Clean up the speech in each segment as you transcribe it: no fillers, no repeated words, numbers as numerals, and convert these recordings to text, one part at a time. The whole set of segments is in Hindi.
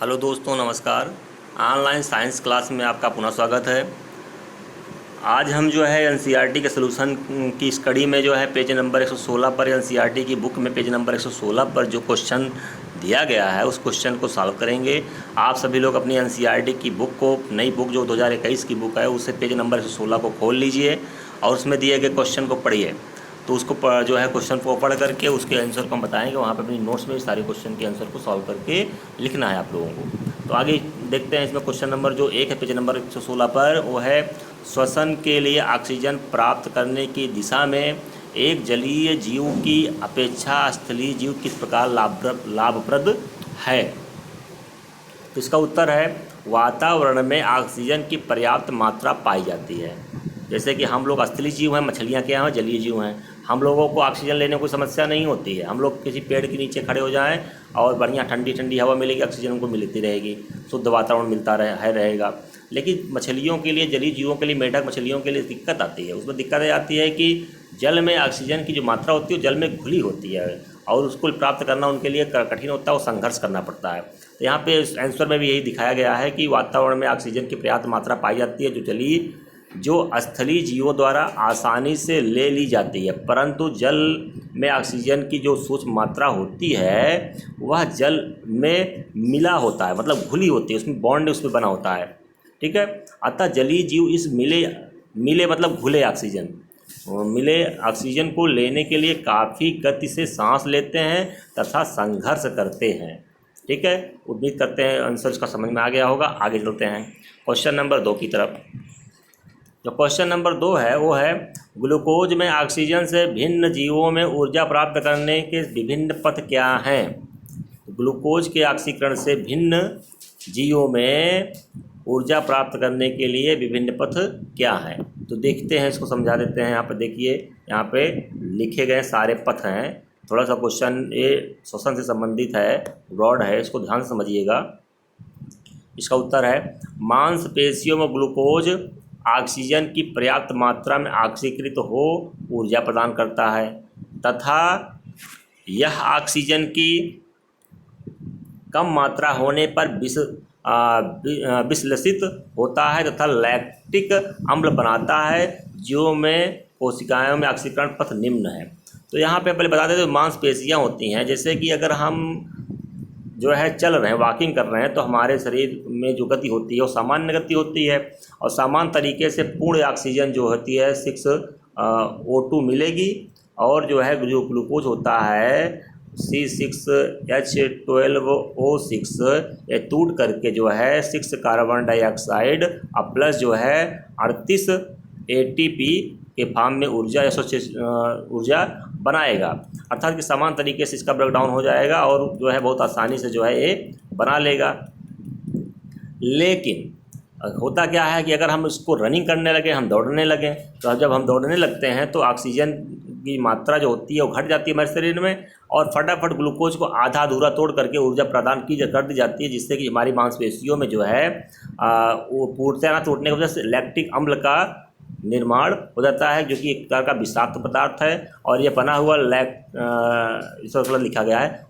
हेलो दोस्तों, नमस्कार। ऑनलाइन साइंस क्लास में आपका पुनः स्वागत है। आज हम जो है एनसीईआरटी के सलूशन की स्टडी में जो है पेज नंबर 116 पर एनसीईआरटी की बुक में पेज नंबर 116 पर जो क्वेश्चन दिया गया है उस क्वेश्चन को सॉल्व करेंगे। आप सभी लोग अपनी एनसीईआरटी की बुक को, नई बुक जो 2021 की बुक है, उससे पेज नंबर 116 को खोल लीजिए और उसमें दिए गए क्वेश्चन को पढ़िए। तो उसको जो है क्वेश्चन को पढ़ करके उसके आंसर को हम बताएंगे। वहाँ पे अपनी नोट्स में सारे क्वेश्चन के आंसर को सॉल्व करके लिखना है आप लोगों को। तो आगे देखते हैं। इसमें क्वेश्चन नंबर जो 1 है पेज नंबर 116 पर, वो है श्वसन के लिए ऑक्सीजन प्राप्त करने की दिशा में एक जलीय जीव की अपेक्षा स्थलीय जीव किस प्रकार लाभप्रद है। तो इसका उत्तर है वातावरण में ऑक्सीजन की पर्याप्त मात्रा पाई जाती है। जैसे कि हम लोग स्थलीय जीव हैं, मछलियाँ क्या हैं, जलीय जीव हैं। हम लोगों को ऑक्सीजन लेने कोई समस्या नहीं होती है। हम लोग किसी पेड़ के नीचे खड़े हो जाएं और बढ़िया ठंडी ठंडी हवा मिलेगी, ऑक्सीजन उनको मिलती रहेगी, शुद्ध वातावरण मिलता रहेगा। लेकिन मछलियों के लिए, जलीय जीवों के लिए, मेढक मछलियों के लिए दिक्कत आती है। उसमें दिक्कत आती है कि जल में ऑक्सीजन की जो मात्रा होती है वो जल में घुली होती है और उसको प्राप्त करना उनके लिए कठिन होता है और संघर्ष करना पड़ता है। तो यहाँ पे आंसर में भी यही दिखाया गया है कि वातावरण में ऑक्सीजन की पर्याप्त मात्रा पाई जाती है जो स्थलीय जीवों द्वारा आसानी से ले ली जाती है, परंतु जल में ऑक्सीजन की जो सूक्ष्म मात्रा होती है वह जल में मिला होता है, मतलब घुली होती है, उसमें बॉन्ड उसमें बना होता है। ठीक है। अतः जलीय जीव इस मिले मतलब घुले ऑक्सीजन, मिले ऑक्सीजन को लेने के लिए काफ़ी गति से सांस लेते हैं तथा संघर्ष करते हैं। ठीक है। उम्मीद करते हैं आंसर इसका समझ में आ गया होगा। आगे चलते हैं क्वेश्चन नंबर 2 की तरफ। जो क्वेश्चन नंबर 2 है वो है ग्लूकोज में ऑक्सीजन से भिन्न जीवों में ऊर्जा प्राप्त करने के विभिन्न पथ क्या हैं। ग्लूकोज के ऑक्सीकरण से भिन्न जीवों में ऊर्जा प्राप्त करने के लिए विभिन्न पथ क्या हैं। तो देखते हैं, इसको समझा देते हैं। यहाँ पर देखिए, यहाँ पे लिखे गए सारे पथ हैं। थोड़ा सा क्वेश्चन ये श्वसन से संबंधित है, ब्रॉड है, इसको ध्यान से समझिएगा। इसका उत्तर है मांसपेशियों में ग्लूकोज ऑक्सीजन की पर्याप्त मात्रा में ऑक्सीकृत हो ऊर्जा प्रदान करता है तथा यह ऑक्सीजन की कम मात्रा होने पर विश्लेषित होता है तथा लैक्टिक अम्ल बनाता है, जो में कोशिकाओं में ऑक्सीकरण पथ निम्न है। तो यहाँ पे पहले बता दें, तो मांसपेशियाँ होती हैं। जैसे कि अगर हम जो है चल रहे हैं, वॉकिंग कर रहे हैं, तो हमारे शरीर में जो गति होती है वो सामान्य गति होती है और सामान्य तरीके से पूर्ण ऑक्सीजन जो होती है 6O2 मिलेगी और जो है जो ग्लूकोज होता है C6H12O6 ये टूट करके जो है 6 कार्बन डाइऑक्साइड और प्लस जो है 38 ATP के फॉर्म में ऊर्जा बनाएगा। अर्थात कि समान तरीके से इसका ब्रेकडाउन हो जाएगा और जो है बहुत आसानी से जो है ये बना लेगा। लेकिन होता क्या है कि अगर हम इसको रनिंग करने लगे, हम दौड़ने लगे, तो जब हम दौड़ने लगते हैं तो ऑक्सीजन की मात्रा जो होती है वो घट जाती है हमारे शरीर में और फटाफट ग्लूकोज को आधा अधूरा तोड़ करके ऊर्जा प्रदान कर दी जाती है, जिससे कि हमारी मांसपेशियों में जो है वो पूर्णतः न टूटने की वजह से लैक्टिक अम्ल का निर्माण हो जाता है, जो कि एक प्रकार का विषाक्त पदार्थ है। और ये बना हुआ इसको लिखा गया है,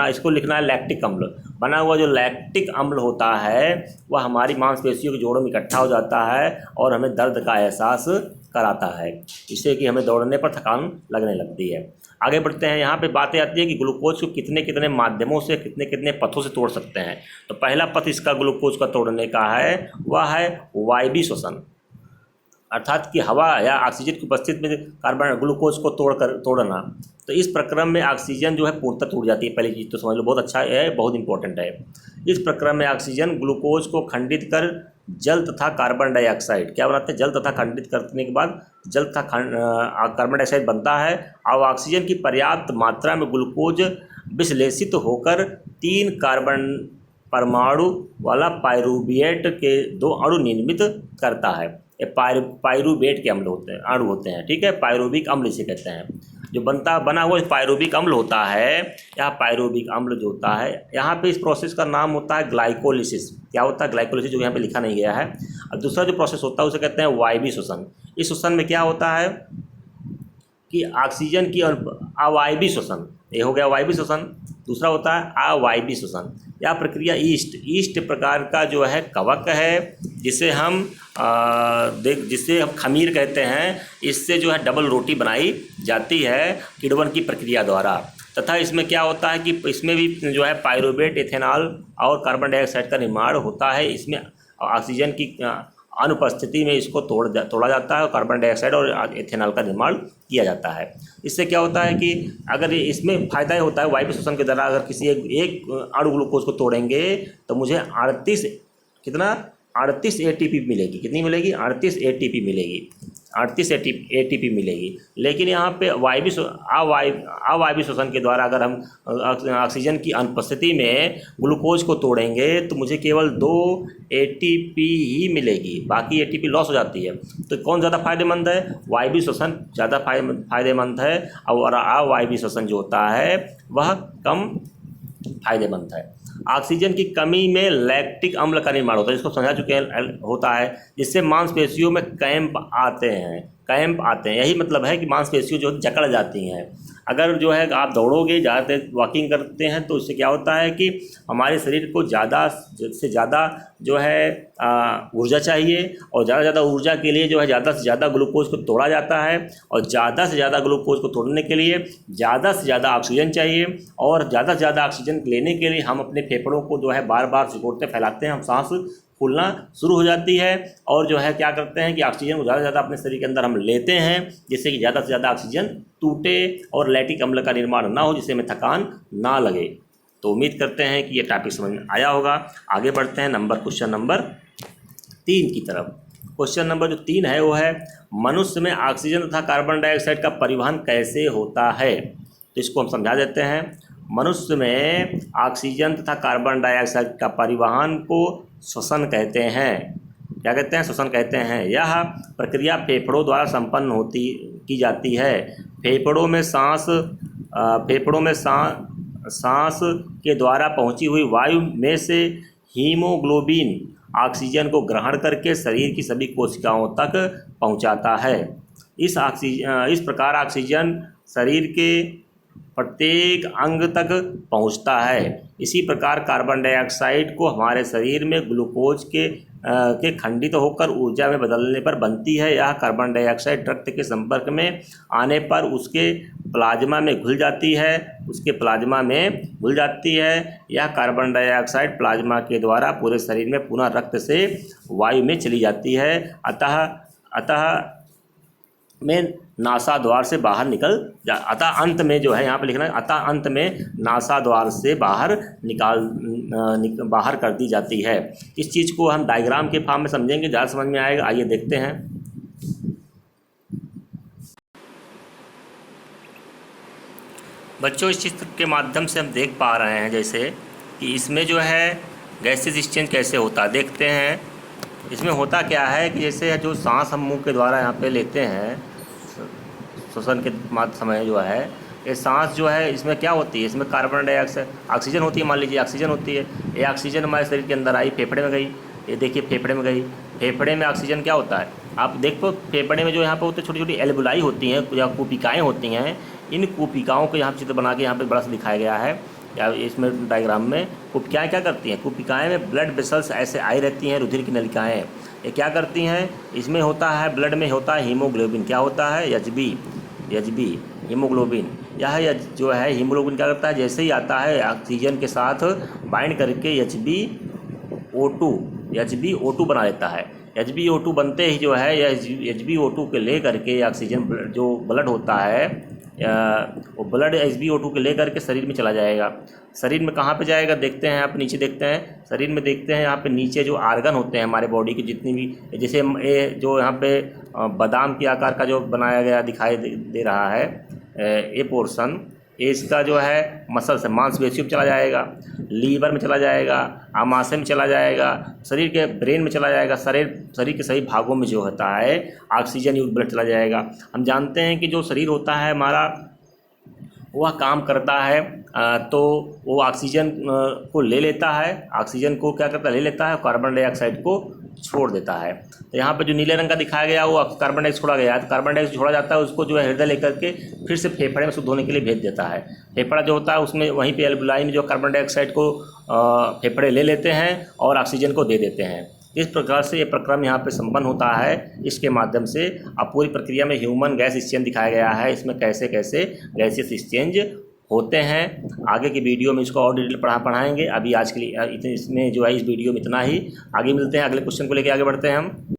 इसको लिखना है लैक्टिक अम्ल। बना हुआ जो लैक्टिक अम्ल होता है वह हमारी मांसपेशियों के जोड़ों में इकट्ठा हो जाता है और हमें दर्द का एहसास कराता है, जिससे कि हमें दौड़ने पर थकान लगने लगती है। आगे बढ़ते हैं। यहाँ पे बातें आती है कि ग्लूकोज को कितने कितने माध्यमों से, कितने कितने पथों से तोड़ सकते हैं। तो पहला पथ इसका ग्लूकोज का तोड़ने का है वह है वायवीय श्वसन, अर्थात कि हवा या ऑक्सीजन की उपस्थिति में कार्बन ग्लूकोज को तोड़ना। तो इस प्रक्रम में ऑक्सीजन जो है पूर्णतः टूट जाती है। पहली चीज़ तो समझ लो, बहुत अच्छा है, बहुत इंपॉर्टेंट है। इस प्रक्रम में ऑक्सीजन ग्लूकोज को खंडित कर जल तथा कार्बन डाइऑक्साइड क्या बनाते हैं, जल तथा खंडित करने के बाद जल तथा कार्बन डाइऑक्साइड बनता है और ऑक्सीजन की पर्याप्त मात्रा में ग्लूकोज विश्लेषित होकर 3 कार्बन परमाणु वाला पाइरूवेट के 2 अणु निर्मित करता है। ये पाइरूवेट के अणु होते हैं। ठीक है, पाइरूविक अम्ल इसे कहते हैं। जो बना हुआ पाइरूविक अम्ल होता है, यह पाइरूविक अम्ल जो होता है, यहाँ पे इस प्रोसेस का नाम होता है ग्लाइकोलिसिस। क्या होता है? ग्लाइकोलिसिस, जो यहाँ पे लिखा नहीं गया है। और दूसरा जो प्रोसेस होता है उसे कहते हैं वायवीय श्वसन। इस श्वसन में क्या होता है कि ऑक्सीजन की अवायवीय श्वसन, ये हो गया वायवीय श्वसन। दूसरा होता है अवायवीय श्वसन। यह प्रक्रिया ईस्ट प्रकार का जो है कवक है, जिसे हम खमीर कहते हैं। इससे जो है डबल रोटी बनाई जाती है किण्वन की प्रक्रिया द्वारा। तथा इसमें क्या होता है कि इसमें भी जो है पायरुवेट, इथेनॉल और कार्बन डाइऑक्साइड का निर्माण होता है। इसमें ऑक्सीजन की अनुपस्थिति में इसको तोड़ा जाता है और कार्बन डाइऑक्साइड और इथेनॉल का निर्माण किया जाता है। इससे क्या होता है कि अगर इसमें फ़ायदा ये होता है वायवीय श्वसन के द्वारा, अगर किसी एक अणु ग्लूकोज को तोड़ेंगे तो मुझे 38 ATP मिलेगी। कितनी मिलेगी? 38 ATP मिलेगी, 38 ATP मिलेगी। लेकिन यहाँ पे अवायवीय श्वसन के द्वारा अगर हम ऑक्सीजन की अनुपस्थिति में ग्लूकोज को तोड़ेंगे तो मुझे केवल 2 ATP ही मिलेगी, बाकी ATP लॉस हो जाती है। तो कौन ज़्यादा फायदेमंद है? वायवीय श्वसन ज़्यादा फायदेमंद है, और अवायवीय श्वसन जो होता है वह कम फायदेमंद है। ऑक्सीजन की कमी में लैक्टिक अम्ल का निर्माण होता है, जिसको समझा चुके हैं होता है, जिससे मांसपेशियों में कैंप आते हैं। यही मतलब है कि मांसपेशियों जो जकड़ जाती हैं। अगर जो है आप दौड़ोगे, ज़्यादा देर वॉकिंग करते हैं तो इससे क्या होता है कि हमारे शरीर को ज़्यादा से ज़्यादा जो है ऊर्जा चाहिए, और ज़्यादा ऊर्जा के लिए जो है ज़्यादा से ज़्यादा ग्लूकोज को तोड़ा जाता है, और ज़्यादा से ज़्यादा ग्लूकोज को तोड़ने के लिए ज़्यादा से ज़्यादा ऑक्सीजन चाहिए, और ज़्यादा से ज़्यादा ऑक्सीजन लेने के लिए हम अपने फेफड़ों को जो है बार बार सिकोड़ते फैलाते हैं, हम सांस फूलना शुरू हो जाती है, और जो है क्या करते हैं कि ऑक्सीजन को ज़्यादा से ज़्यादा अपने शरीर के अंदर हम लेते हैं, जिससे कि ज़्यादा से ज़्यादा ऑक्सीजन टूटे और लैक्टिक अम्ल का निर्माण ना हो, जिससे हमें थकान ना लगे। तो उम्मीद करते हैं कि ये टॉपिक समझ में आया होगा। आगे बढ़ते हैं क्वेश्चन नंबर 3 की तरफ। क्वेश्चन नंबर जो 3 है वो है, मनुष्य में ऑक्सीजन तथा कार्बन डाइऑक्साइड का परिवहन कैसे होता है? तो इसको हम समझा देते हैं। मनुष्य में ऑक्सीजन तथा कार्बन डाइऑक्साइड का परिवहन को श्वसन कहते हैं। क्या कहते हैं? श्वसन कहते हैं। यह प्रक्रिया फेफड़ों द्वारा संपन्न की जाती है। फेफड़ों में सांस के द्वारा पहुंची हुई वायु में से हीमोग्लोबिन ऑक्सीजन को ग्रहण करके शरीर की सभी कोशिकाओं तक पहुंचाता है। इस प्रकार ऑक्सीजन शरीर के प्रत्येक अंग तक पहुंचता है। इसी प्रकार कार्बन डाइऑक्साइड को हमारे शरीर में ग्लूकोज के खंडित होकर ऊर्जा में बदलने पर बनती है। यह कार्बन डाइऑक्साइड रक्त के संपर्क में आने पर उसके प्लाज्मा में घुल जाती है। यह कार्बन डाइऑक्साइड प्लाज्मा के द्वारा पूरे शरीर में पुनः रक्त से वायु में चली जाती है। अतः में नासा द्वार से बाहर अतः अंत में जो है यहाँ पे लिखना है, अतः अंत में नासा द्वार से बाहर कर दी जाती है। इस चीज़ को हम डायग्राम के फॉर्म में समझेंगे, ज़्यादा समझ में आएगा। आइए देखते हैं। बच्चों, इस चित्र के माध्यम से हम देख पा रहे हैं जैसे कि इसमें जो है गैसेज एक्सचेंज कैसे होता है। देखते हैं इसमें होता क्या है कि जैसे जो सांस हम मुंह के द्वारा यहाँ पे लेते हैं श्वसन के समय जो है, ये सांस जो है इसमें क्या होती है, इसमें कार्बन डाइऑक्साइड ऑक्सीजन होती है। मान लीजिए ऑक्सीजन होती है, ये ऑक्सीजन हमारे शरीर के अंदर आई, फेफड़े में गई। ये देखिए फेफड़े में गई। फेफड़े में ऑक्सीजन क्या होता है, आप देखो फेफड़े में जो यहाँ पे होते छोटी छोटी एल्वुलाई होती हैं या कूपिकाएँ होती हैं। इन कूपिकाओं को यहाँ चित्र बना के यहाँ पे बड़ा सा दिखाया गया है या इसमें डायग्राम में। कूपिकाएँ क्या करती हैं, कूपिकाएँ में ब्लड वेसल्स ऐसे आई रहती हैं, रुधिर की नलिकाएँ। ये क्या करती हैं, इसमें होता है ब्लड में होता है हीमोग्लोबिन। क्या होता है, एचबी हीमोग्लोबिन। यह जो है हीमोग्लोबिन क्या करता है, जैसे ही आता है ऑक्सीजन के साथ बाइंड करके HbO2 बना लेता है। HbO2 बनते ही जो है यह HbO2 के ले करके ऑक्सीजन जो ब्लड होता है वो ब्लड HbO2 के ले करके शरीर में चला जाएगा। शरीर में कहाँ पे जाएगा, देखते हैं आप नीचे देखते हैं, शरीर में देखते हैं यहाँ पे नीचे जो आर्गन होते हैं हमारे बॉडी के जितनी भी, जैसे ये जो यहाँ पे बादाम के आकार का जो बनाया गया दिखाई दे रहा है, ये पोर्शन इसका जो है मसल्स है, मांसपेशियों में चला जाएगा, लीवर में चला जाएगा, आमाशय में चला जाएगा, शरीर के ब्रेन में चला जाएगा। शरीर के सही भागों में जो होता है ऑक्सीजन युक्त ब्लड चला जाएगा। हम जानते हैं कि जो शरीर होता है हमारा वह काम करता है तो वो ऑक्सीजन को ले लेता है, ऑक्सीजन को क्या करता है, ले लेता है, कार्बन डाइऑक्साइड को छोड़ देता है। तो यहाँ पे जो नीले रंग का दिखाया गया वो कार्बन डाइऑक्साइड छोड़ा गया है। तो कार्बन डाइऑक्साइड छोड़ा जाता है, उसको जो है हृदय लेकर के फिर से फेफड़े में शुद्ध होने के लिए भेज देता है। फेफड़ा जो होता है उसमें वहीं पे एल्वियोलाई में जो कार्बन डाइऑक्साइड को फेफड़े ले लेते हैं और ऑक्सीजन को दे देते हैं। इस प्रकार से ये प्रक्रम यहाँ पे संपन्न होता है। इसके माध्यम से अब पूरी प्रक्रिया में ह्यूमन गैस एक्सचेंज दिखाया गया है, इसमें कैसे कैसे गैसेस एक्सचेंज होते हैं। आगे की वीडियो में इसको और डिटेल पढ़ाएंगे। अभी आज के लिए इसमें जो है इस वीडियो में इतना ही। आगे मिलते हैं, अगले क्वेश्चन को लेकर आगे बढ़ते हैं हम।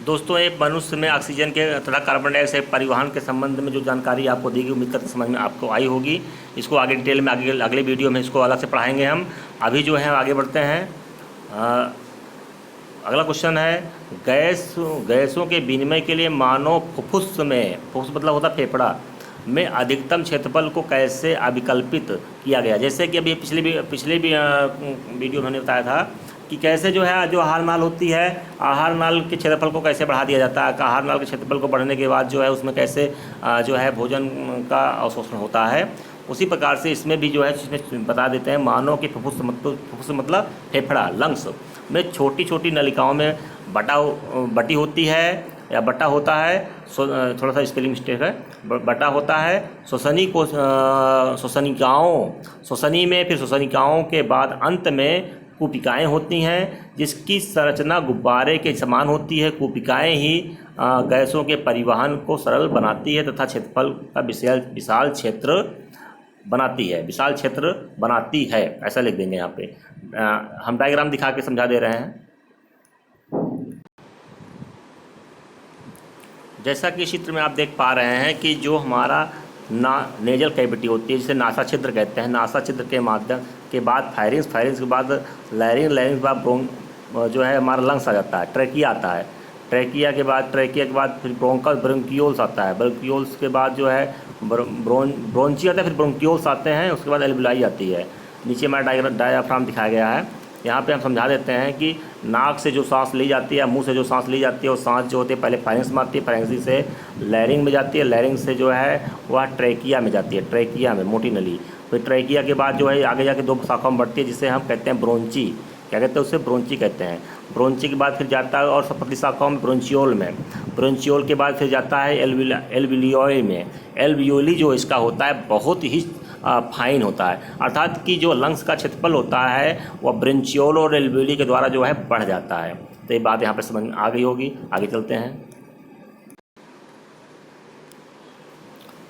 दोस्तों, ये मनुष्य में ऑक्सीजन के तथा कार्बन डाइऑक्साइड परिवहन के संबंध में जो जानकारी आपको दी गई, उम्मीद करते समझ में आपको आई होगी। इसको आगे डिटेल में अगले वीडियो में इसको अलग से पढ़ाएंगे हम। अभी जो है आगे बढ़ते हैं। अगला क्वेश्चन है, गैसों के विनिमय के लिए मानव फुफ्फुस मतलब होता है फेफड़ा में अधिकतम क्षेत्रफल को कैसे अभिकल्पित किया गया। जैसे कि अभी पिछले वीडियो में मैंने बताया था कि कैसे जो है जो आहार नाल होती है, आहार नाल के क्षेत्रफल को कैसे बढ़ा दिया जाता है। आहार नाल के क्षेत्रफल को बढ़ने के बाद जो है उसमें कैसे जो है भोजन का अवशोषण होता है। उसी प्रकार से इसमें भी जो है इसमें बता देते हैं, मानव के फुफ्फुस मतलब फेफड़ा, लंग्स में छोटी छोटी नलिकाओं में बटी होती है या बटा होता है। थोड़ा सा स्पेलिंग मिस्टेक है, बटा होता है। श्वसनी में फिर श्वसनिकाओं के बाद अंत में कूपिकाएँ होती हैं, जिसकी संरचना गुब्बारे के समान होती है। कूपिकाएँ ही गैसों के परिवहन को सरल बनाती है तथा क्षेत्रफल का विशाल क्षेत्र बनाती है। ऐसा लिख देंगे यहाँ पे। हम डायग्राम दिखा के समझा दे रहे हैं। जैसा कि इस चित्र में आप देख पा रहे हैं कि जो हमारा नेजल कैविटी होती है, जिसे नासा छिद्र कहते हैं, नासा छिद्र के माध्यम के बाद फायरिंग्स के बाद लैरिंग्स के बाद जो है हमारा लंग्स आ जाता है, ट्रैकिया आता है। ट्रैकिया के बाद फिर ब्रोंकियोल्स आता है। ब्रोंकियोल्स के बाद जो है ब्रोंची आता है, फिर ब्रोंकियोल्स आते हैं, उसके बाद एल्वियोलाई आती है। नीचे हमारा डायाफ्राम दिखाया गया है। यहाँ पे हम समझा देते हैं कि नाक से जो सांस ली जाती है, मुंह से जो सांस ली जाती है, वो सांस जो होती है पहले फाइनेंस में आती है, फाइनेंस से लैरिंग में जाती है, लैरिंग से जो है वह ट्रैकिया में जाती है, ट्रैकिया में मोटी नली। फिर ट्रैकिया के बाद जो है आगे जाके 2 शाखाओं में बढ़ती है, जिसे हम कहते हैं ब्रोंची। क्या कहते हैं उसे? ब्रोंची कहते हैं। ब्रोंची के बाद फिर जाता है और पतली शाखाओं में ब्रोंचियोल के बाद फिर जाता है एल्वियोली में। एल्वियोली जो इसका होता है बहुत ही फाइन होता है, अर्थात कि जो लंग्स का क्षेत्रफल होता है वह ब्रोंचियोल और एल्वियोली के द्वारा जो है बढ़ जाता है। तो ये बात यहाँ पर समझ में आ गई होगी। आगे चलते हैं।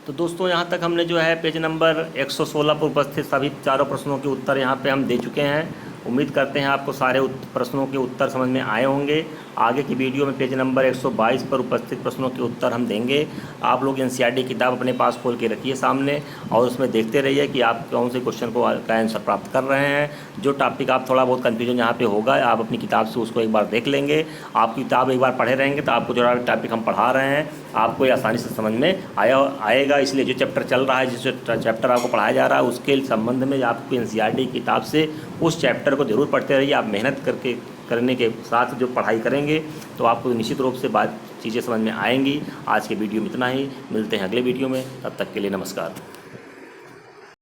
तो दोस्तों, यहाँ तक हमने जो है पेज नंबर 116 पर उपस्थित सभी चारों प्रश्नों के उत्तर यहाँ पे हम दे चुके हैं। उम्मीद करते हैं आपको सारे प्रश्नों के उत्तर समझ में आए होंगे। आगे की वीडियो में पेज नंबर 122 पर उपस्थित प्रश्नों के उत्तर हम देंगे। आप लोग एनसीईआरटी किताब अपने पास खोल के रखिए सामने और उसमें देखते रहिए कि आप कौन से क्वेश्चन का आंसर प्राप्त कर रहे हैं। जो टॉपिक आप थोड़ा बहुत कन्फ्यूजन यहाँ पे होगा, आप अपनी किताब से उसको एक बार देख लेंगे। आप किताब एक बार पढ़े रहेंगे तो आपको जो टॉपिक हम पढ़ा रहे हैं आपको ये आसानी से समझ में आएगा। इसलिए जो चैप्टर चल रहा है, जिस चैप्टर आपको पढ़ाया जा रहा है, उसके संबंध में आपको एनसीईआरटी किताब से उस चैप्टर को जरूर पढ़ते रहिए। आप मेहनत करने के साथ जो पढ़ाई करेंगे तो आपको निश्चित रूप से चीज़ें समझ में आएंगी। आज के वीडियो में इतना ही। मिलते हैं अगले वीडियो में, तब तक के लिए नमस्कार।